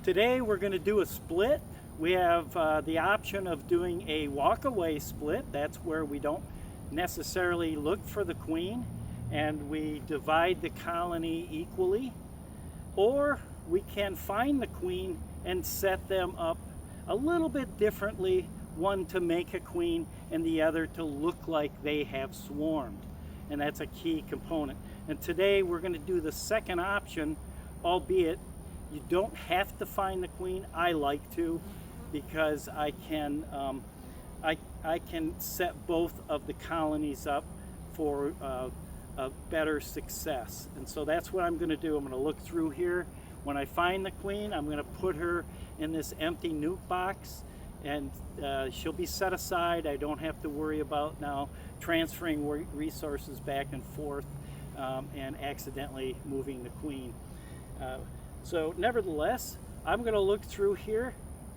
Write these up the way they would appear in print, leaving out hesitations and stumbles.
Today we're going to do a split. We have the option of doing a walk-away split. That's where we don't necessarily look for the queen and we divide the colony equally. Or we can find the queen and set them up a little bit differently, one to make a queen and the other to look like they have swarmed. And that's a key component. And today we're going to do the second option, albeit you don't have to find the queen. I like to, because I can set both of the colonies up for a better success. And so that's what I'm going to do. I'm going to look through here. When I find the queen, I'm going to put her in this empty nuke box, and she'll be set aside. I don't have to worry about now transferring resources back and forth and accidentally moving the queen. So nevertheless, I'm going to look through here.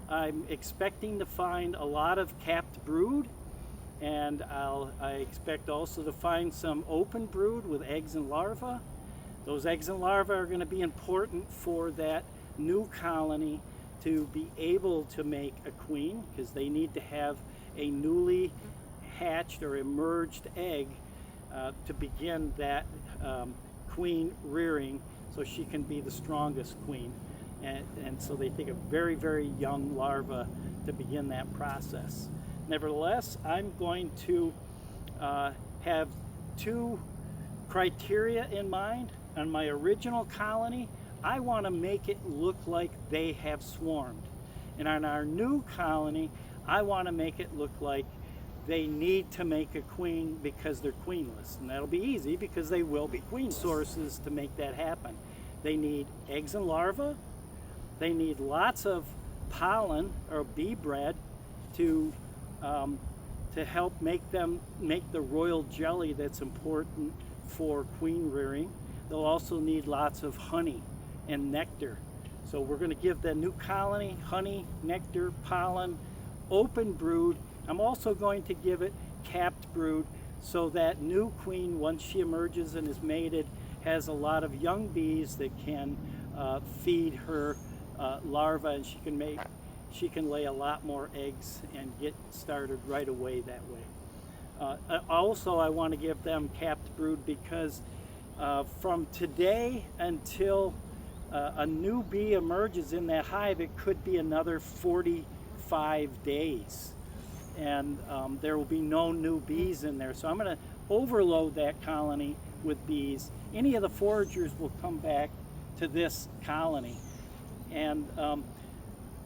I'm expecting to find a lot of capped brood, and I expect also to find some open brood with eggs and larvae. Those eggs and larvae are going to be important for that new colony to be able to make a queen, because they need to have a newly hatched or emerged egg to begin that queen rearing, so she can be the strongest queen. And so they take a very, very young larva to begin that process. Nevertheless, I'm going to have two criteria in mind. On my original colony, I want to make it look like they have swarmed. And on our new colony, I want to make it look like they need to make a queen because they're queenless. And that'll be easy because they will be queen. Sources to make that happen. They need eggs and larvae. They need lots of pollen or bee bread to help make the royal jelly that's important for queen rearing. They'll also need lots of honey and nectar. So we're going to give the new colony honey, nectar, pollen, open brood. I'm also going to give it capped brood, so that new queen, once she emerges and is mated, has a lot of young bees that can feed her larvae, and she can lay a lot more eggs and get started right away that way. Also, I want to give them capped brood because from today until a new bee emerges in that hive, it could be another 45 days. And there will be no new bees in there. So I'm going to overload that colony with bees. Any of the foragers will come back to this colony. And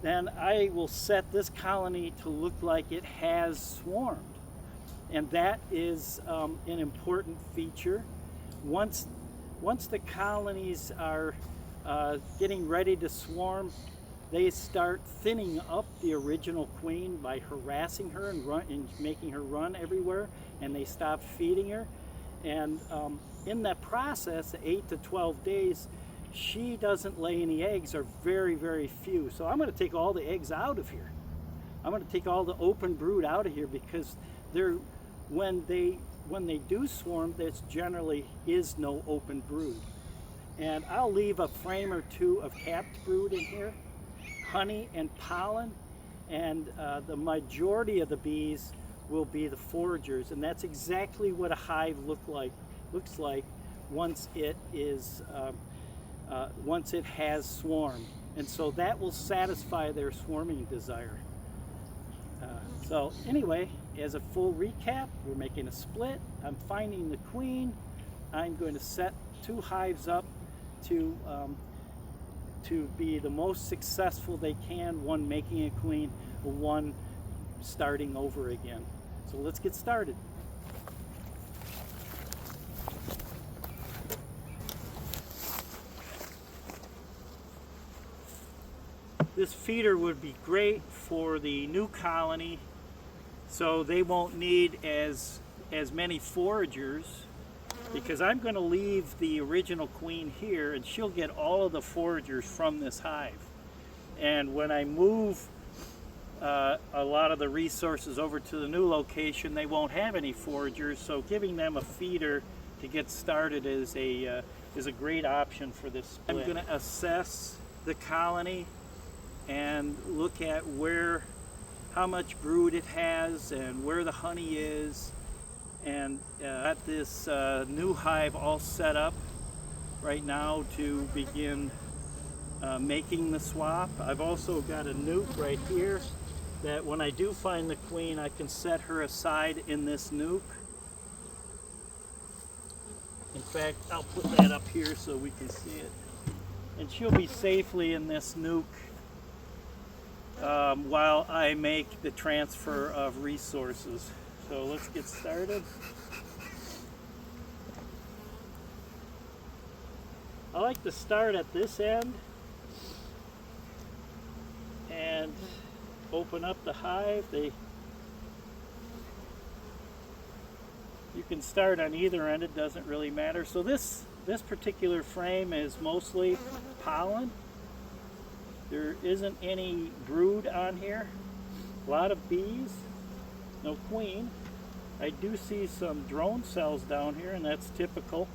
then I will set this colony to look like it has swarmed. And that is an important feature. Once the colonies are getting ready to swarm, they start thinning up the original queen by harassing her and making her run everywhere, and they stop feeding her. And in that process, 8 to 12 days, she doesn't lay any eggs, or very, very few. So I'm going to take all the eggs out of here. I'm going to take all the open brood out of here, because when they do swarm, there generally is no open brood. And I'll leave a frame or two of capped brood in here, honey and pollen, and the majority of the bees will be the foragers. And that's exactly what a hive looks like once it has swarmed. And so that will satisfy their swarming desire. So anyway, as a full recap, we're making a split. I'm finding the queen. I'm going to set two hives up to be the most successful they can, one making a queen, one starting over again. So let's get started. This feeder would be great for the new colony, so they won't need as many foragers, because I'm going to leave the original queen here and she'll get all of the foragers from this hive. And when I move a lot of the resources over to the new location, they won't have any foragers, so giving them a feeder to get started is a great option for this split. I'm going to assess the colony and look at how much brood it has and where the honey is, and got this new hive all set up right now to begin making the swap. I've also got a nuke right here that when I do find the queen, I can set her aside in this nuke. In fact, I'll put that up here so we can see it. And she'll be safely in this nuke while I make the transfer of resources. So let's get started. I like to start at this end and open up the hive. You can start on either end, it doesn't really matter. So this particular frame is mostly pollen. There isn't any brood on here. A lot of bees, no queen. I do see some drone cells down here, and that's typical.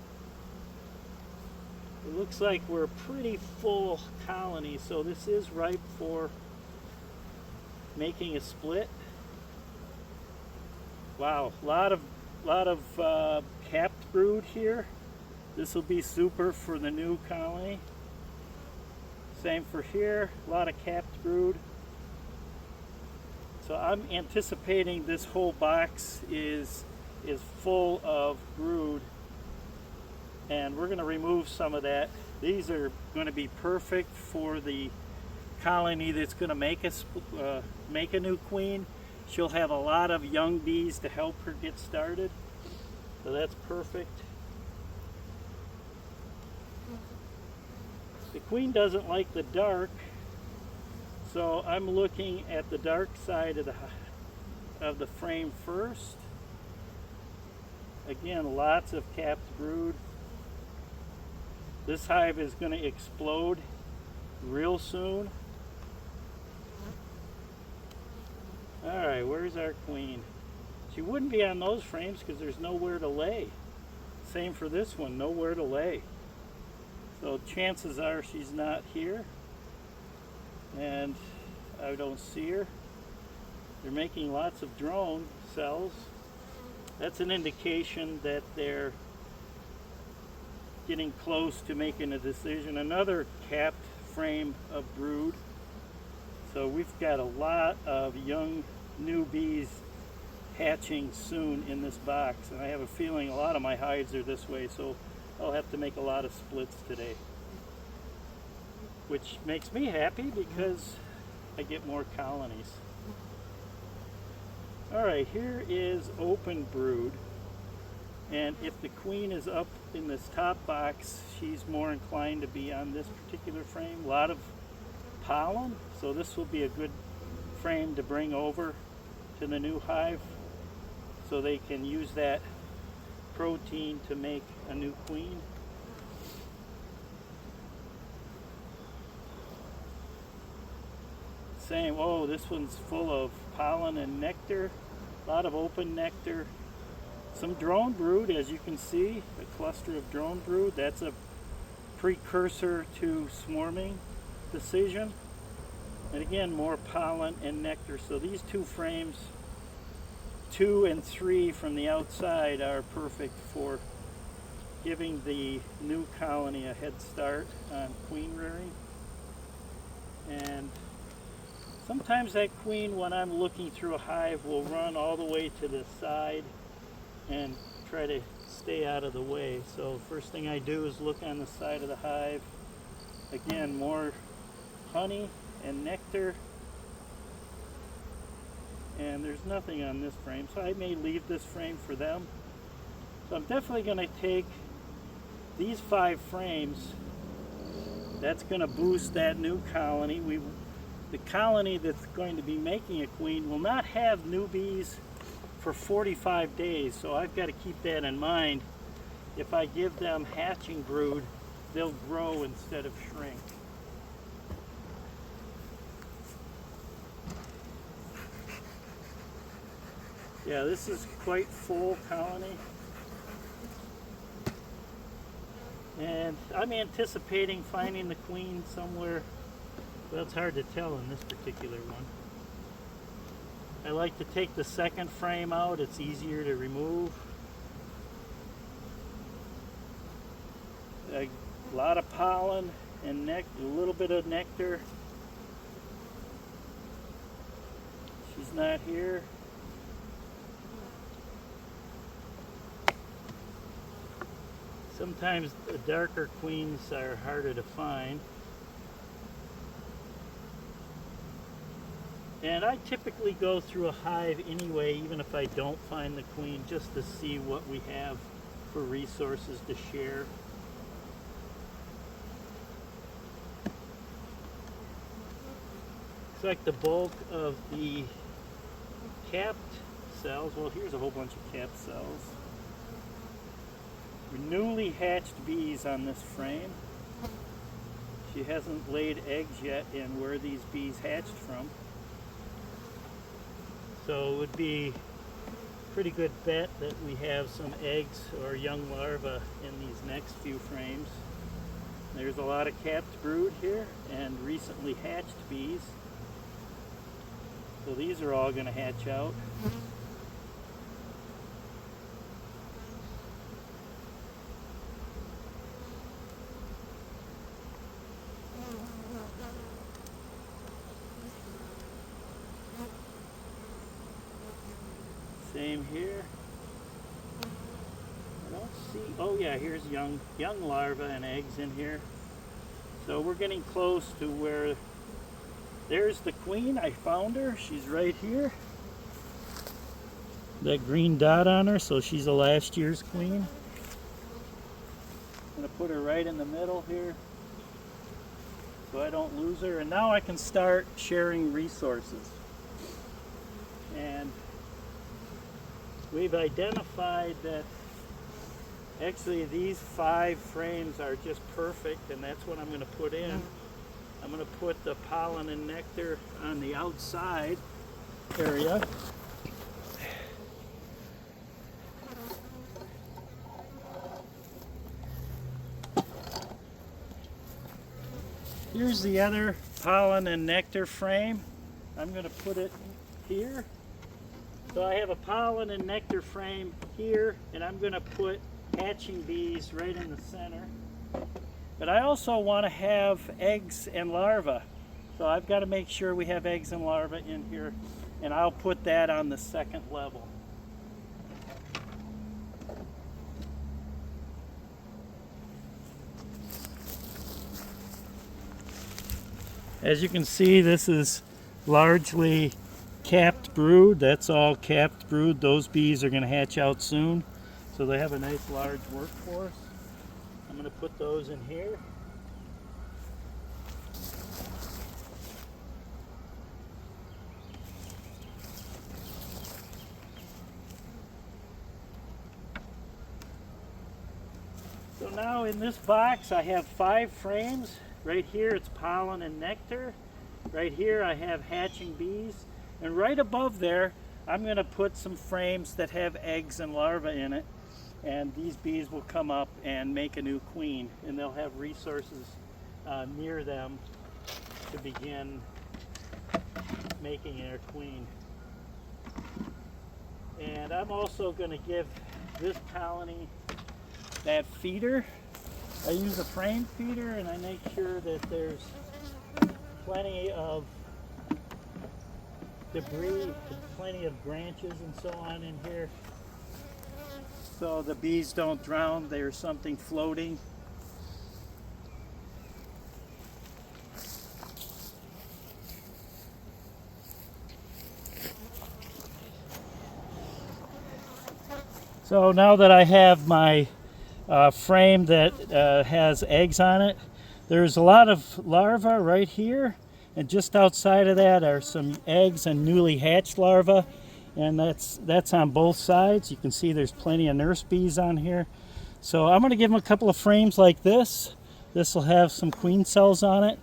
It looks like we're a pretty full colony, so this is ripe for making a split. Wow, a lot of capped brood here. This will be super for the new colony. Same for here, a lot of capped brood. So I'm anticipating this whole box is full of brood, and we're going to remove some of that. These are going to be perfect for the colony that's going to make a new queen. She'll have a lot of young bees to help her get started, so that's perfect. The queen doesn't like the dark, so I'm looking at the dark side of the frame first. Again, lots of capped brood. This hive is going to explode real soon. Alright, where's our queen? She wouldn't be on those frames because there's nowhere to lay. Same for this one, nowhere to lay. So chances are she's not here, and I don't see her. They're making lots of drone cells. That's an indication that they're getting close to making a decision. Another capped frame of brood. So we've got a lot of young new bees hatching soon in this box, and I have a feeling a lot of my hives are this way, so I'll have to make a lot of splits today, which makes me happy because I get more colonies. Alright, here is open brood, and if the queen is up in this top box, she's more inclined to be on this particular frame. A lot of pollen, so this will be a good frame to bring over to the new hive so they can use that protein to make a new queen. Same, oh, this one's full of pollen and nectar, a lot of open nectar. Some drone brood, as you can see, a cluster of drone brood. That's a precursor to swarming decision. And again, more pollen and nectar. So these two frames, 2 and 3 from the outside, are perfect for giving the new colony a head start on queen rearing. And sometimes that queen, when I'm looking through a hive, will run all the way to the side and try to stay out of the way. So first thing I do is look on the side of the hive. Again, more honey and nectar, and there's nothing on this frame, so I may leave this frame for them. So I'm definitely going to take these 5 frames. That's going to boost that new colony. The colony that's going to be making a queen will not have new bees for 45 days, so I've got to keep that in mind. If I give them hatching brood, they'll grow instead of shrink. Yeah, this is quite full colony. And I'm anticipating finding the queen somewhere Well, it's hard to tell in this particular one. I like to take the second frame out, it's easier to remove. A lot of pollen and a little bit of nectar. She's not here. Sometimes the darker queens are harder to find. And I typically go through a hive anyway, even if I don't find the queen, just to see what we have for resources to share. Looks like the bulk of the capped cells, well, here's a whole bunch of capped cells. Newly hatched bees on this frame. She hasn't laid eggs yet in where these bees hatched from. So it would be a pretty good bet that we have some eggs or young larvae in these next few frames. There's a lot of capped brood here and recently hatched bees. So these are all going to hatch out. Same here. I don't see, oh yeah, here's young larvae and eggs in here. So we're getting close to where, there's the queen, I found her, she's right here. That green dot on her, so she's a last year's queen. I'm gonna put her right in the middle here so I don't lose her. And now I can start sharing resources. And we've identified that actually these 5 frames are just perfect, and that's what I'm going to put in. I'm going to put the pollen and nectar on the outside area. Here's the other pollen and nectar frame. I'm going to put it here. So I have a pollen and nectar frame here, and I'm going to put hatching bees right in the center. But I also want to have eggs and larvae. So I've got to make sure we have eggs and larvae in here, and I'll put that on the second level. As you can see, this is largely capped brood. That's all capped brood. Those bees are going to hatch out soon, so they have a nice large workforce. I'm going to put those in here. So now in this box I have 5 frames. Right here it's pollen and nectar. Right here I have hatching bees. And right above there I'm going to put some frames that have eggs and larvae in it. And these bees will come up and make a new queen. And they'll have resources near them to begin making their queen. And I'm also going to give this colony that feeder. I use a frame feeder, and I make sure that there's plenty of debris, plenty of branches and so on in here, so the bees don't drown. There's something floating. So now that I have my frame that has eggs on it, there's a lot of larvae right here, and just outside of that are some eggs and newly hatched larvae, and that's on both sides. You can see there's plenty of nurse bees on here. So I'm going to give them a couple of frames like this. This will have some queen cells on it,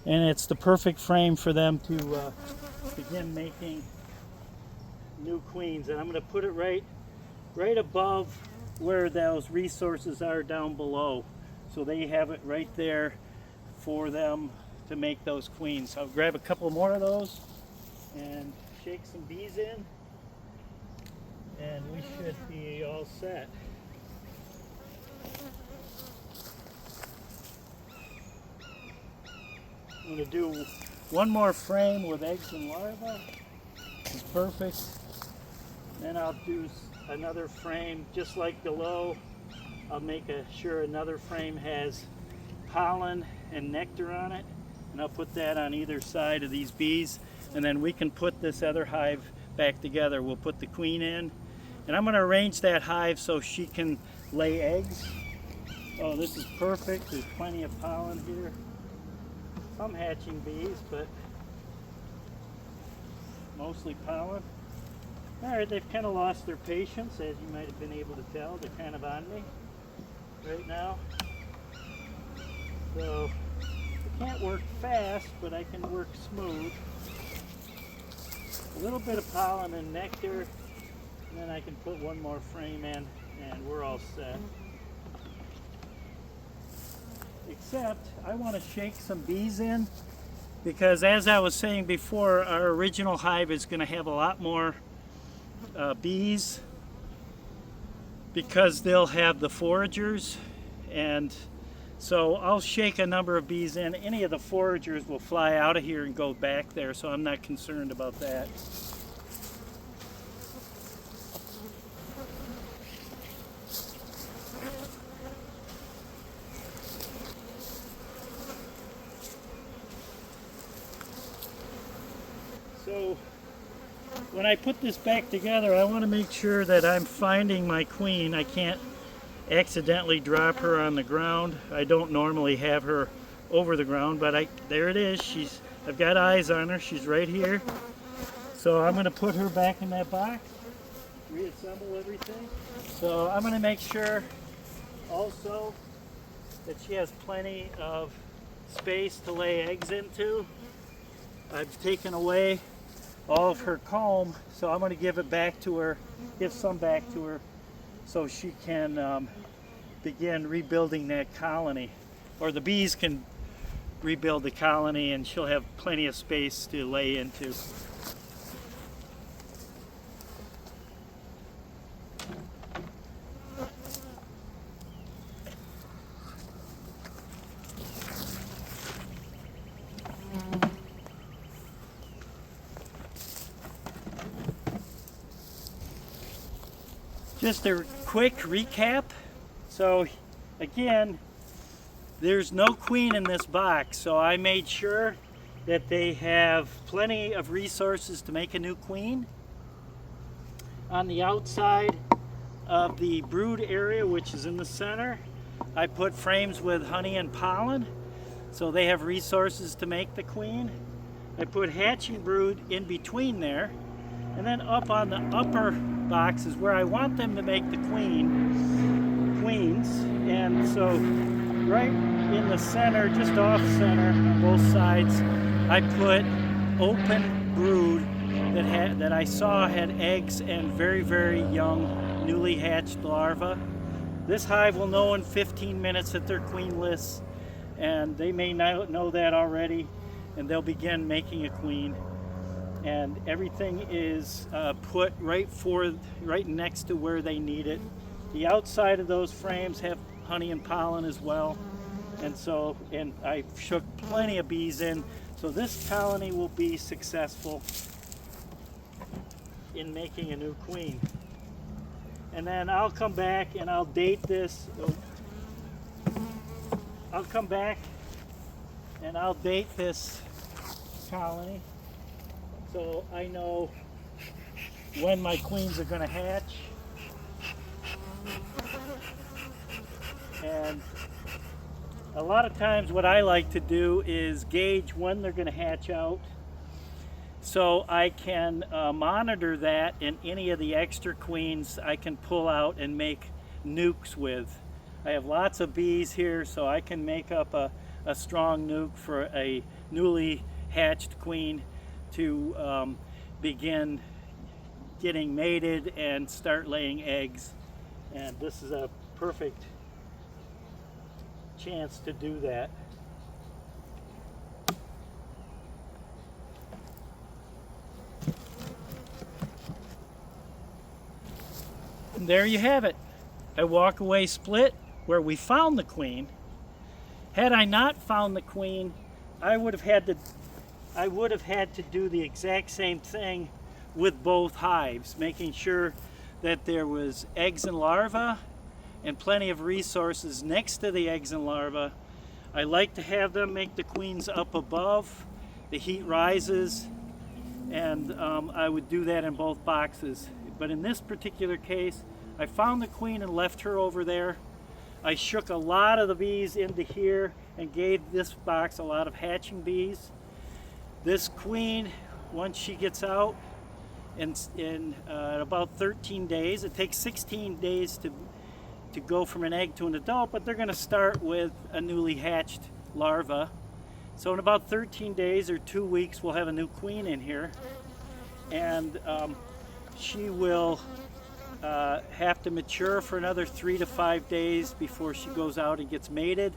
and it's the perfect frame for them to begin making new queens. And I'm going to put it right above where those resources are down below, so they have it right there for them to make those queens. So I'll grab a couple more of those and shake some bees in, and we should be all set. I'm going to do one more frame with eggs and larvae. It's perfect. Then I'll do another frame just like below. I'll make sure another frame has pollen and nectar on it, and I'll put that on either side of these bees, and then we can put this other hive back together. We'll put the queen in, and I'm going to arrange that hive so she can lay eggs. Oh, this is perfect. There's plenty of pollen here. Some hatching bees, but mostly pollen. Alright, they've kind of lost their patience, as you might have been able to tell. They're kind of on me right now. So I can't work fast, but I can work smooth. A little bit of pollen and nectar, and then I can put one more frame in, and we're all set. Except I want to shake some bees in, because as I was saying before, our original hive is going to have a lot more bees, because they'll have the foragers, and so I'll shake a number of bees in. Any of the foragers will fly out of here and go back there, so I'm not concerned about that. So when I put this back together, I want to make sure that I'm finding my queen. I can't accidentally drop her on the ground. I don't normally have her over the ground, but there it is. I've got eyes on her. She's right here. So I'm going to put her back in that box, reassemble everything. So I'm going to make sure also that she has plenty of space to lay eggs into. I've taken away all of her comb, so I'm going to give it back to her, give some back to her, so she can begin rebuilding that colony, or the bees can rebuild the colony, and she'll have plenty of space to lay into. Just a quick recap. So again, there's no queen in this box, so I made sure that they have plenty of resources to make a new queen. On the outside of the brood area, which is in the center, I put frames with honey and pollen, so they have resources to make the queen. I put hatching brood in between there, and then up on the upper box is where I want them to make the queens. And so right in the center, just off center on both sides, I put open brood that I saw had eggs and very, very young, newly hatched larvae. This hive will know in 15 minutes that they're queenless, and they may not know that already, and they'll begin making a queen. And everything is put right next to where they need it. The outside of those frames have honey and pollen as well, and I shook plenty of bees in, so this colony will be successful in making a new queen. And then I'll come back and I'll date this. I'll come back and I'll date this colony, so I know when my queens are going to hatch. And a lot of times what I like to do is gauge when they're going to hatch out, so I can monitor that, and any of the extra queens I can pull out and make nukes with. I have lots of bees here, so I can make up a strong nuke for a newly hatched queen to begin getting mated and start laying eggs. And this is a perfect chance to do that. And there you have it, a walk-away split where we found the queen. Had I not found the queen, I would have had to do the exact same thing with both hives, making sure that there was eggs and larvae and plenty of resources next to the eggs and larvae. I like to have them make the queens up above. The heat rises, and I would do that in both boxes. But in this particular case, I found the queen and left her over there. I shook a lot of the bees into here and gave this box a lot of hatching bees. This queen, once she gets out, in about 13 days, it takes 16 days to go from an egg to an adult, but they're going to start with a newly hatched larva. So in about 13 days or 2 weeks, we'll have a new queen in here, and she will have to mature for another 3 to 5 days before she goes out and gets mated,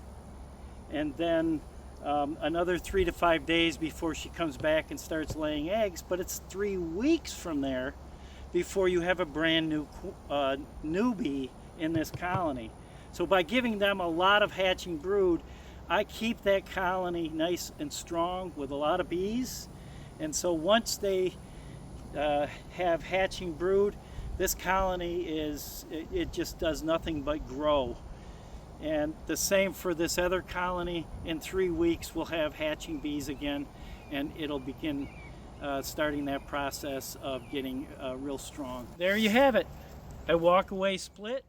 and then another 3 to 5 days before she comes back and starts laying eggs. But it's 3 weeks from there before you have a brand new newbie in this colony. So by giving them a lot of hatching brood, I keep that colony nice and strong with a lot of bees. And so once they have hatching brood, this colony it just does nothing but grow. And the same for this other colony. In 3 weeks we'll have hatching bees again, and it'll begin starting that process of getting real strong. There you have it, a walk-away split.